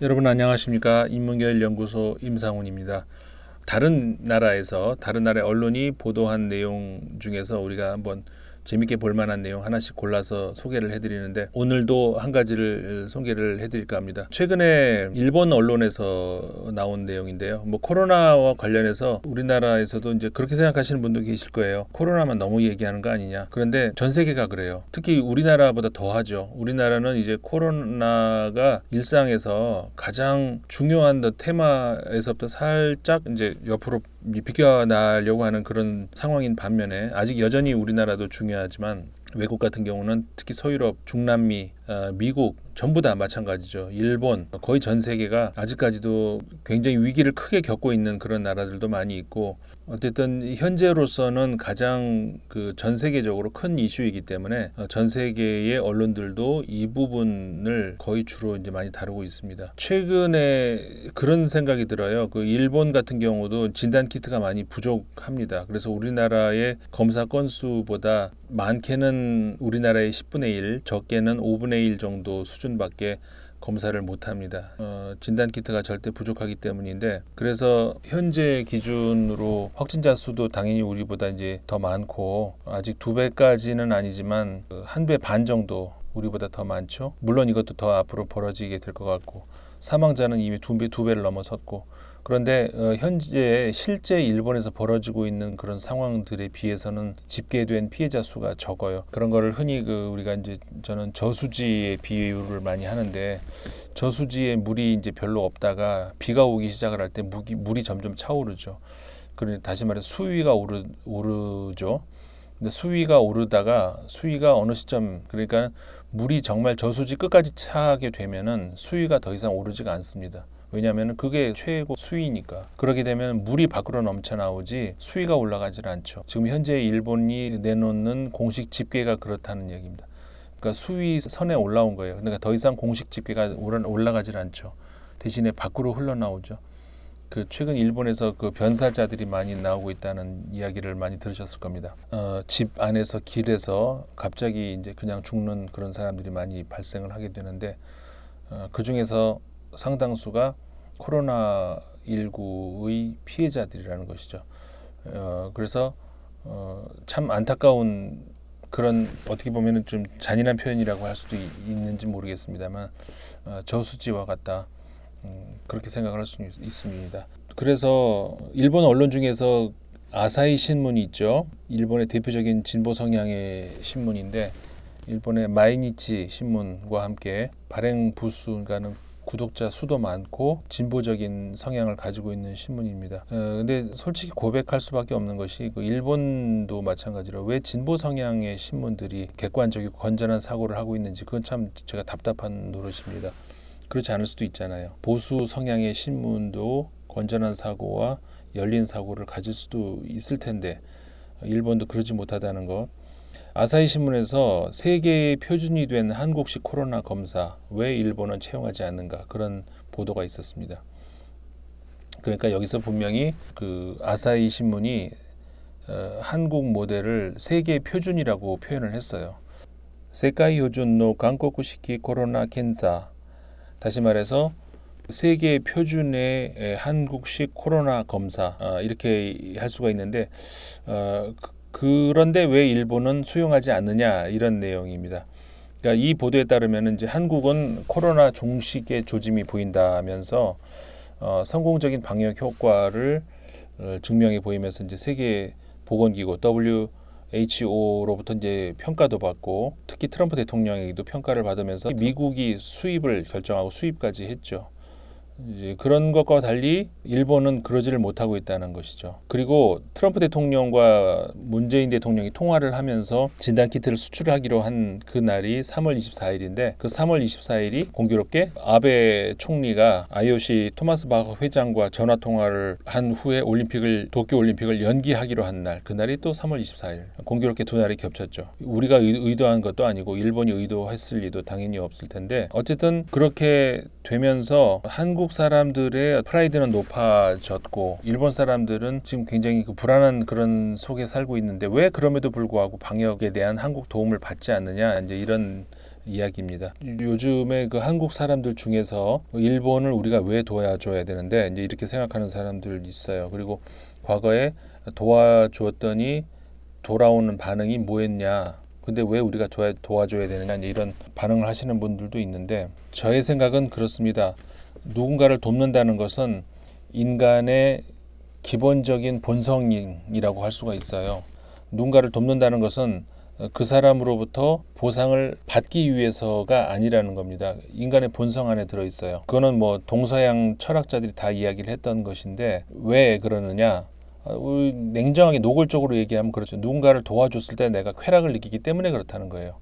여러분 안녕하십니까? 인문결연구소 임상훈입니다. 다른 나라의 언론이 보도한 내용 중에서 우리가 한번 재밌게 볼 만한 내용 하나씩 골라서 소개를 해드리는데, 오늘도 한 가지를 소개를 해드릴까 합니다. 최근에 일본 언론에서 나온 내용인데요. 코로나와 관련해서 우리나라에서도 이제 그렇게 생각하시는 분도 계실 거예요. 코로나만 너무 얘기하는 거 아니냐. 그런데 전 세계가 그래요. 특히 우리나라보다 더 하죠. 우리나라는 이제 코로나가 일상에서 가장 중요한 테마에서부터 살짝 이제 옆으로 비껴나려고 하는 그런 상황인 반면에, 아직 여전히 우리나라도 중요하지만 외국 같은 경우는 특히 서유럽, 중남미, 미국 전부 다 마찬가지죠. 일본, 거의 전 세계가 아직까지도 굉장히 위기를 크게 겪고 있는 그런 나라들도 많이 있고, 어쨌든 현재로서는 가장 전 세계적으로 큰 이슈이기 때문에 전 세계의 언론들도 이 부분을 거의 주로 이제 많이 다루고 있습니다. 최근에 그런 생각이 들어요. 일본 같은 경우도 진단 키트가 많이 부족합니다. 그래서 우리나라의 검사 건수보다 많게는 우리나라의 10분의 1, 적게는 5분의 1 정도 수준밖에 검사를 못합니다. 진단키트가 절대 부족하기 때문인데, 그래서 현재 기준으로 확진자 수도 당연히 우리보다 이제 더 많고, 아직 2배까지는 아니지만 1배 반 정도 우리보다 더 많죠. 물론 이것도 더 앞으로 벌어지게 될 것 같고, 사망자는 이미 2배를 넘어섰고, 그런데 현재 실제 일본에서 벌어지고 있는 그런 상황들에 비해서는 집계된 피해자 수가 적어요. 그런 거를 흔히 우리가 이제 저는 저수지의 비유를 많이 하는데, 저수지에 물이 이제 별로 없다가 비가 오기 시작을 할 때 물이 점점 차오르죠. 그러니 다시 말해서 수위가 오르죠. 근데 수위가 오르다가 수위가 어느 시점, 그러니까 물이 정말 저수지 끝까지 차게 되면은 수위가 더 이상 오르지가 않습니다. 왜냐하면 그게 최고 수위니까. 그렇게 되면 물이 밖으로 넘쳐나오지 수위가 올라가질 않죠. 지금 현재 일본이 내놓는 공식 집계가 그렇다는 얘기입니다. 그러니까 수위 선에 올라온 거예요. 그러니까 더 이상 공식 집계가 올라가질 않죠. 대신에 밖으로 흘러나오죠. 최근 일본에서 변사자들이 많이 나오고 있다는 이야기를 많이 들으셨을 겁니다. 집 안에서 길에서 갑자기 이제 그냥 죽는 그런 사람들이 많이 발생을 하게 되는데, 그 중에서 상당수가 코로나19의 피해자들이라는 것이죠. 그래서 참 안타까운, 그런 어떻게 보면 좀 잔인한 표현이라고 할 수도 있는지 모르겠습니다만, 저수지와 같다, 그렇게 생각을 할 수 있습니다. 그래서 일본 언론 중에서 아사히 신문이 있죠. 일본의 대표적인 진보 성향의 신문인데, 일본의 마이니치 신문과 함께 발행 부수, 그러니까는 구독자 수도 많고 진보적인 성향을 가지고 있는 신문입니다. 근데 솔직히 고백할 수밖에 없는 것이, 일본도 마찬가지로 왜 진보 성향의 신문들이 객관적이고 건전한 사고를 하고 있는지, 그건 참 제가 답답한 노릇입니다. 그렇지 않을 수도 있잖아요. 보수 성향의 신문도 건전한 사고와 열린 사고를 가질 수도 있을 텐데, 일본도 그러지 못하다는 것. 아사히 신문에서 세계의 표준이 된 한국식 코로나 검사, 왜 일본은 채용하지 않는가, 그런 보도가 있었습니다. 그러니까 여기서 분명히 아사히 신문이 한국 모델을 세계 표준이라고 표현을 했어요. 세카이 요준노 한국식 코로나検査, 다시 말해서 세계 표준의 한국식 코로나 검사, 이렇게 할 수가 있는데, 그런데 왜 일본은 수용하지 않느냐, 이런 내용입니다. 그러니까 이 보도에 따르면 이제 한국은 코로나 종식의 조짐이 보인다면서 성공적인 방역 효과를 증명해 보이면서 이제 세계 보건기구 WHO로부터 이제 평가도 받고, 특히 트럼프 대통령에게도 평가를 받으면서 미국이 수입을 결정하고 수입까지 했죠. 이제 그런 것과 달리 일본은 그러지를 못하고 있다는 것이죠. 그리고 트럼프 대통령과 문재인 대통령이 통화를 하면서 진단키트를 수출하기로 한 그날이 3월 24일인데, 그 3월 24일이 공교롭게 아베 총리가 IOC 토마스 바흐 회장과 전화통화를 한 후에 도쿄올림픽을 연기하기로 한 날, 그날이 또 3월 24일. 공교롭게 두 날이 겹쳤죠. 우리가 의도한 것도 아니고 일본이 의도했을 리도 당연히 없을 텐데, 어쨌든 그렇게 되면서 한국 사람들의 프라이드는 높아졌고, 일본 사람들은 지금 굉장히 불안한 그런 속에 살고 있는데, 왜 그럼에도 불구하고 방역에 대한 한국 도움을 받지 않느냐, 이제 이런 이야기입니다. 요즘에 그 한국 사람들 중에서 일본을 우리가 왜 도와줘야 되는데 이제 이렇게 생각하는 사람들 있어요. 그리고 과거에 도와주었더니 돌아오는 반응이 뭐였냐? 근데 왜 우리가 도와줘야 되느냐? 이런 반응을 하시는 분들도 있는데 저의 생각은 그렇습니다. 누군가를 돕는다는 것은 인간의 기본적인 본성이라고 할 수가 있어요. 누군가를 돕는다는 것은 그 사람으로부터 보상을 받기 위해서가 아니라는 겁니다. 인간의 본성 안에 들어있어요. 그거는 뭐 동서양 철학자들이 다 이야기를 했던 것인데 왜 그러느냐? 냉정하게 노골적으로 얘기하면 그렇죠. 누군가를 도와줬을 때 내가 쾌락을 느끼기 때문에 그렇다는 거예요.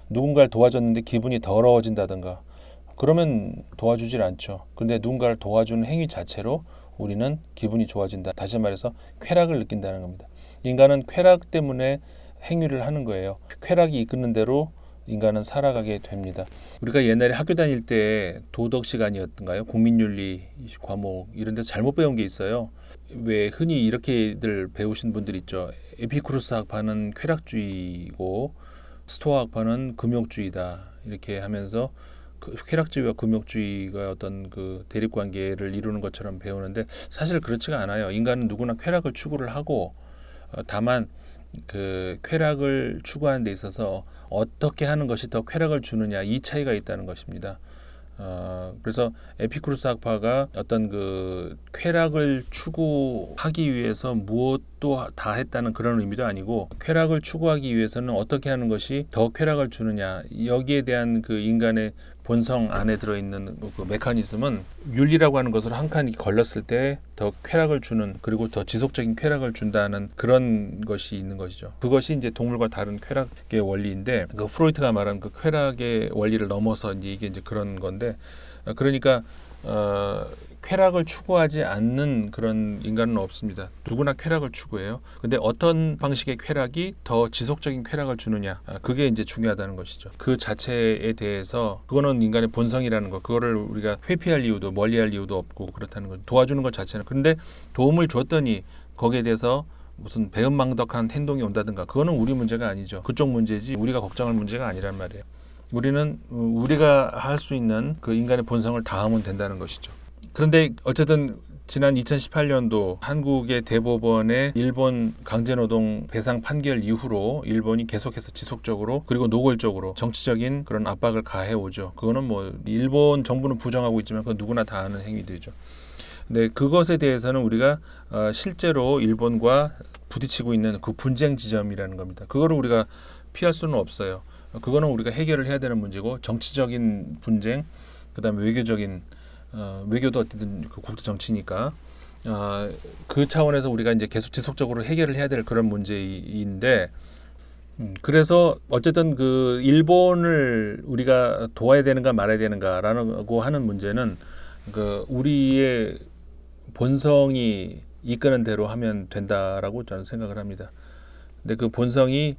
누군가를 도와줬는데 기분이 더러워진다든가 그러면 도와주질 않죠. 근데 누군가를 도와주는 행위 자체로 우리는 기분이 좋아진다. 다시 말해서 쾌락을 느낀다는 겁니다. 인간은 쾌락 때문에 행위를 하는 거예요. 쾌락이 이끄는 대로 인간은 살아가게 됩니다. 우리가 옛날에 학교 다닐 때 도덕 시간이었던가요? 국민윤리 과목 이런 데서 잘못 배운 게 있어요. 왜 흔히 이렇게들 배우신 분들 있죠. 에피쿠로스 학파는 쾌락주의고 스토아 학파는 금욕주의다. 이렇게 하면서 그 쾌락주의와 금욕주의가 어떤 그 대립관계를 이루는 것처럼 배우는데 사실 그렇지가 않아요. 인간은 누구나 쾌락을 추구를 하고 다만 그 쾌락을 추구하는 데 있어서 어떻게 하는 것이 더 쾌락을 주느냐 이 차이가 있다는 것입니다. 그래서 에피쿠로스 학파가 어떤 그 쾌락을 추구하기 위해서 무엇도 다 했다는 그런 의미도 아니고 쾌락을 추구하기 위해서는 어떻게 하는 것이 더 쾌락을 주느냐 여기에 대한 그 인간의 본성 안에 들어있는 그 메커니즘은 윤리라고 하는 것을 한 칸이 걸렸을 때 더 쾌락을 주는 그리고 더 지속적인 쾌락을 준다는 그런 것이 있는 것이죠. 그것이 이제 동물과 다른 쾌락의 원리인데 그 프로이트가 말한 그 쾌락의 원리를 넘어서 이게 이제 그런 건데 그러니까 쾌락을 추구하지 않는 그런 인간은 없습니다. 누구나 쾌락을 추구해요. 근데 어떤 방식의 쾌락이 더 지속적인 쾌락을 주느냐 그게 이제 중요하다는 것이죠. 그 자체에 대해서 그거는 인간의 본성이라는 거 그거를 우리가 회피할 이유도 멀리할 이유도 없고 그렇다는 거죠. 도와주는 것 자체는 그런데 도움을 줬더니 거기에 대해서 무슨 배은망덕한 행동이 온다든가 그거는 우리 문제가 아니죠. 그쪽 문제지 우리가 걱정할 문제가 아니란 말이에요. 우리는 우리가 할 수 있는 그 인간의 본성을 다하면 된다는 것이죠. 그런데 어쨌든 지난 2018년도 한국의 대법원의 일본 강제노동 배상 판결 이후로 일본이 계속해서 지속적으로 그리고 노골적으로 정치적인 그런 압박을 가해오죠. 그거는 뭐 일본 정부는 부정하고 있지만 그건 누구나 다 아는 행위들이죠. 근데 그것에 대해서는 우리가 실제로 일본과 부딪히고 있는 그 분쟁 지점이라는 겁니다. 그거를 우리가 피할 수는 없어요. 그거는 우리가 해결을 해야 되는 문제고 정치적인 분쟁, 그다음에 외교적인 외교도 어쨌든 그 국제 정치니까 그 차원에서 우리가 이제 계속 지속적으로 해결을 해야 될 그런 문제인데 그래서 어쨌든 그 일본을 우리가 도와야 되는가 말아야 되는가라고 하는 문제는 그 우리의 본성이 이끄는 대로 하면 된다라고 저는 생각을 합니다. 근데 그 본성이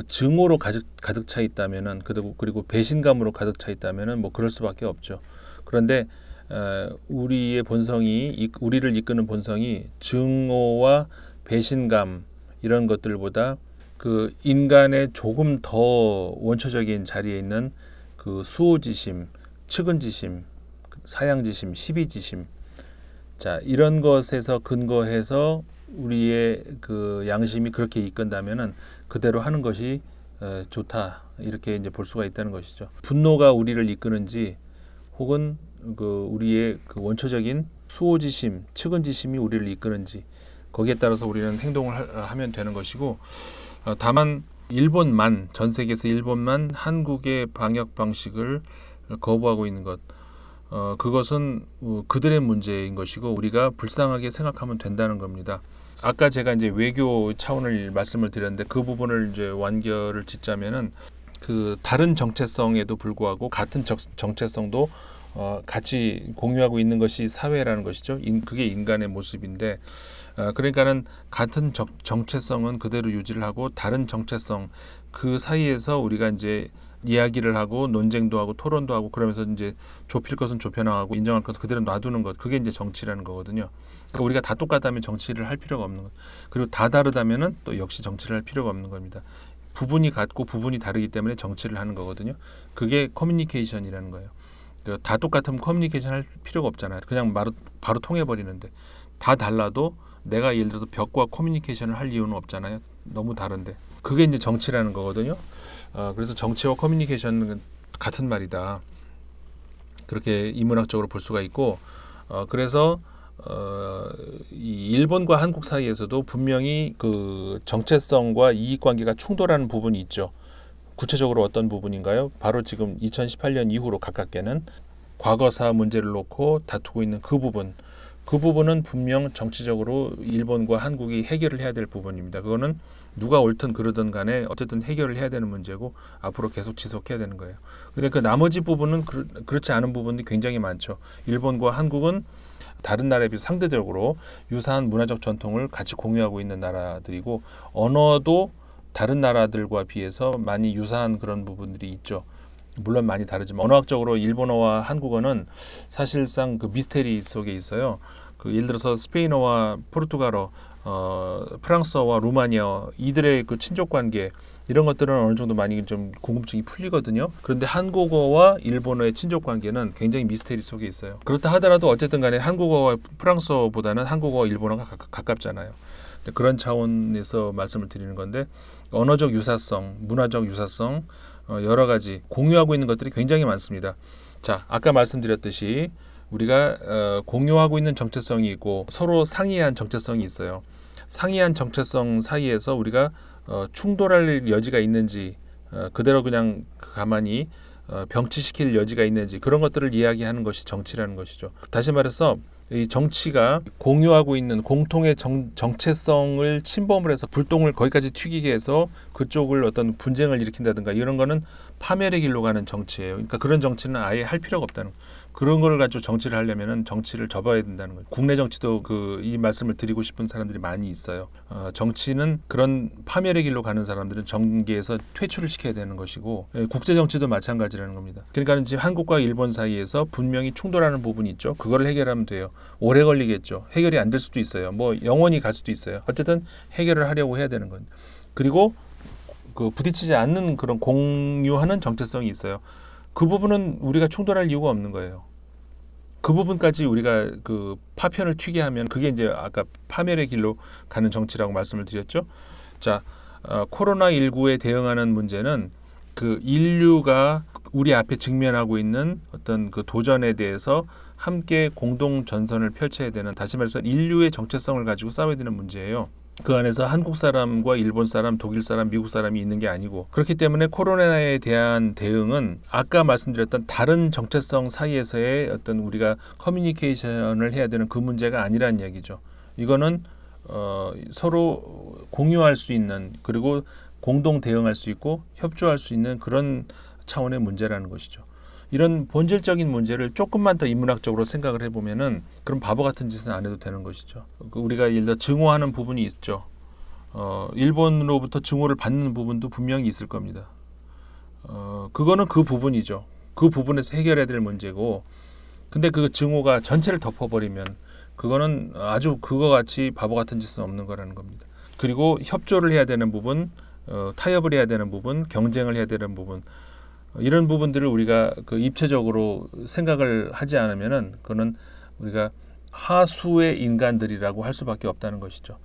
증오로 가득 차 있다면은 그리고 배신감으로 가득 차 있다면은 뭐 그럴 수밖에 없죠. 그런데 우리의 본성이 우리를 이끄는 본성이 증오와 배신감 이런 것들보다 그 인간의 조금 더 원초적인 자리에 있는 그 수호지심, 측은지심, 사양지심, 시비지심 자 이런 것에서 근거해서 우리의 그 양심이 그렇게 이끈다면은 그대로 하는 것이 좋다 이렇게 이제 볼 수가 있다는 것이죠. 분노가 우리를 이끄는지 혹은 그 우리의 그 원초적인 수호지심, 측은지심이 우리를 이끄는지 거기에 따라서 우리는 행동을 하면 되는 것이고 다만 일본만 전 세계에서 일본만 한국의 방역 방식을 거부하고 있는 것 그것은 그들의 문제인 것이고 우리가 불쌍하게 생각하면 된다는 겁니다. 아까 제가 이제 외교 차원을 말씀을 드렸는데 그 부분을 이제 완결을 짓자면은 그 다른 정체성에도 불구하고 같은 정체성도 같이 공유하고 있는 것이 사회라는 것이죠. 그게 인간의 모습인데 그러니까는 같은 정체성은 그대로 유지를 하고 다른 정체성 그 사이에서 우리가 이제 이야기를 하고 논쟁도 하고 토론도 하고 그러면서 이제 좁힐 것은 좁혀나가고 인정할 것은 그대로 놔두는 것 그게 이제 정치라는 거거든요. 그러니까 우리가 다 똑같다면 정치를 할 필요가 없는 것 그리고 다 다르다면은 또 역시 정치를 할 필요가 없는 겁니다. 부분이 같고 부분이 다르기 때문에 정치를 하는 거거든요. 그게 커뮤니케이션이라는 거예요. 다 똑같으면 커뮤니케이션 할 필요가 없잖아요. 그냥 바로 통해버리는데, 다 달라도 내가 예를 들어서 벽과 커뮤니케이션을 할 이유는 없잖아요. 너무 다른데. 그게 이제 정치라는 거거든요. 그래서 정치와 커뮤니케이션은 같은 말이다. 그렇게 인문학적으로 볼 수가 있고, 그래서 이 일본과 한국 사이에서도 분명히 그 정체성과 이익관계가 충돌하는 부분이 있죠. 구체적으로 어떤 부분인가요? 바로 지금 2018년 이후로 가깝게는 과거사 문제를 놓고 다투고 있는 그 부분은 분명 정치적으로 일본과 한국이 해결을 해야 될 부분입니다. 그거는 누가 옳든 그르든 간에 어쨌든 해결을 해야 되는 문제고 앞으로 계속 지속해야 되는 거예요. 그러니까 나머지 부분은 그렇지 않은 부분이 굉장히 많죠. 일본과 한국은 다른 나라에 비해 상대적으로 유사한 문화적 전통을 같이 공유하고 있는 나라들이고, 언어도 다른 나라들과 비해서 많이 유사한 그런 부분들이 있죠. 물론 많이 다르지만 언어학적으로 일본어와 한국어는 사실상 그 미스테리 속에 있어요. 그 예를 들어서 스페인어와 포르투갈어, 프랑스어와 루마니아, 이들의 그 친족 관계, 이런 것들은 어느 정도 많이 좀 궁금증이 풀리거든요. 그런데 한국어와 일본어의 친족 관계는 굉장히 미스테리 속에 있어요. 그렇다 하더라도 어쨌든 간에 한국어와 프랑스어보다는 한국어와 일본어가 가깝잖아요. 그런 차원에서 말씀을 드리는 건데, 언어적 유사성, 문화적 유사성, 여러 가지 공유하고 있는 것들이 굉장히 많습니다. 자, 아까 말씀드렸듯이 우리가 공유하고 있는 정체성이 있고 서로 상이한 정체성이 있어요. 상이한 정체성 사이에서 우리가 충돌할 여지가 있는지, 그대로 그냥 가만히 병치시킬 여지가 있는지, 그런 것들을 이야기하는 것이 정치라는 것이죠. 다시 말해서 이 정치가 공유하고 있는 공통의 정체성을 침범을 해서 불똥을 거기까지 튀기게 해서 그쪽을 어떤 분쟁을 일으킨다든가 이런 거는 파멸의 길로 가는 정치예요. 그러니까 그런 정치는 아예 할 필요가 없다는 거예요. 그런 걸 가지고 정치를 하려면은 정치를 접어야 된다는 거예요. 국내 정치도 이 말씀을 드리고 싶은 사람들이 많이 있어요. 정치는 그런 파멸의 길로 가는 사람들은 정계에서 퇴출을 시켜야 되는 것이고, 국제 정치도 마찬가지라는 겁니다. 그러니까 지금 한국과 일본 사이에서 분명히 충돌하는 부분이 있죠. 그걸 해결하면 돼요. 오래 걸리겠죠. 해결이 안 될 수도 있어요. 뭐 영원히 갈 수도 있어요. 어쨌든 해결을 하려고 해야 되는 겁니다. 그리고 그 부딪히지 않는 그런 공유하는 정체성이 있어요. 그 부분은 우리가 충돌할 이유가 없는 거예요. 그 부분까지 우리가 그 파편을 튀게 하면 그게 이제 아까 파멸의 길로 가는 정치라고 말씀을 드렸죠. 자, 코로나19에 대응하는 문제는 그 인류가 우리 앞에 직면하고 있는 어떤 그 도전에 대해서 함께 공동 전선을 펼쳐야 되는, 다시 말해서 인류의 정체성을 가지고 싸워야 되는 문제예요. 그 안에서 한국 사람과 일본 사람, 독일 사람, 미국 사람이 있는 게 아니고, 그렇기 때문에 코로나에 대한 대응은 아까 말씀드렸던 다른 정체성 사이에서의 어떤 우리가 커뮤니케이션을 해야 되는 그 문제가 아니라는 얘기죠. 이거는 서로 공유할 수 있는, 그리고 공동 대응할 수 있고 협조할 수 있는 그런 차원의 문제라는 것이죠. 이런 본질적인 문제를 조금만 더 인문학적으로 생각을 해보면은 그런 바보 같은 짓은 안 해도 되는 것이죠. 우리가 예를 들어 증오하는 부분이 있죠. 일본으로부터 증오를 받는 부분도 분명히 있을 겁니다. 그거는 그 부분이죠. 그 부분에서 해결해야 될 문제고, 근데 그 증오가 전체를 덮어버리면 그거는 아주 그거 같이 바보 같은 짓은 없는 거라는 겁니다. 그리고 협조를 해야 되는 부분, 타협을 해야 되는 부분, 경쟁을 해야 되는 부분, 이런 부분들을 우리가 그 입체적으로 생각을 하지 않으면은 그거는 우리가 하수의 인간들이라고 할 수밖에 없다는 것이죠.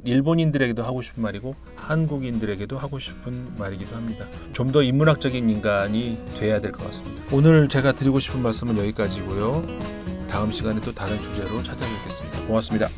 일본인들에게도 하고 싶은 말이고 한국인들에게도 하고 싶은 말이기도 합니다. 좀 더 인문학적인 인간이 돼야 될 것 같습니다. 오늘 제가 드리고 싶은 말씀은 여기까지고요. 다음 시간에 또 다른 주제로 찾아뵙겠습니다. 고맙습니다.